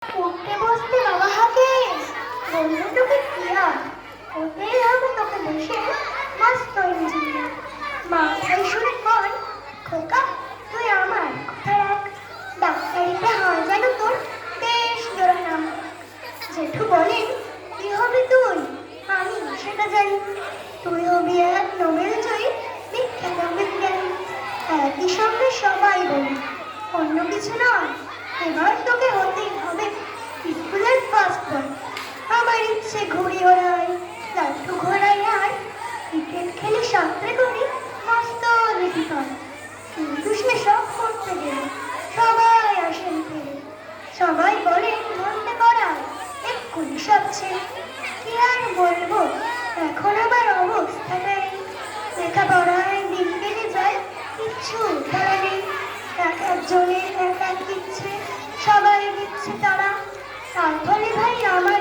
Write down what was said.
উঠতে বসতে বাবা হাঁকে, বললো তোকে প্রিয়া, ওতেই হবে তোকে বসে মস্ত ইঞ্জিনিয়ার। মাথায় শুনে কর খোকা, তুই আমার কথা রাখ, ডাক্তারিতে হয় যেন তোর বেশ জোড়া নাম। জেঠু বলেন, কি হবে তুই? আমি সেটা জানি, তুই হবি এক নোবেল জয়ী বিখ্যাত বিজ্ঞানী। একই সঙ্গে সবাই বলি, অন্য কিছু নয়, এবার তোকে হতেই হবে স্কুলের ফার্স্ট বয়। আমার ইচ্ছে ঘুড়ি ওড়াই, লাট্টু ঘোড়াই, আর ক্রিকেট খেলে সাঁতরে করি মস্ত লিপি পাই। কিন্তু সেসব করতে গেলে সবাই আসেন ফেলে, সবাই বলেন মনতে করা এক্ষুনি সব ছেড়ে। কি আর বলবো, এখন আমার অবস্থাটাই, লেখাপড়ায় দিন কেটে যায়, কিচ্ছু করা নেই। এক একজনের এক এক ইচ্ছে, সবাই দিচ্ছে তারা, তার ফলে ভাই আমার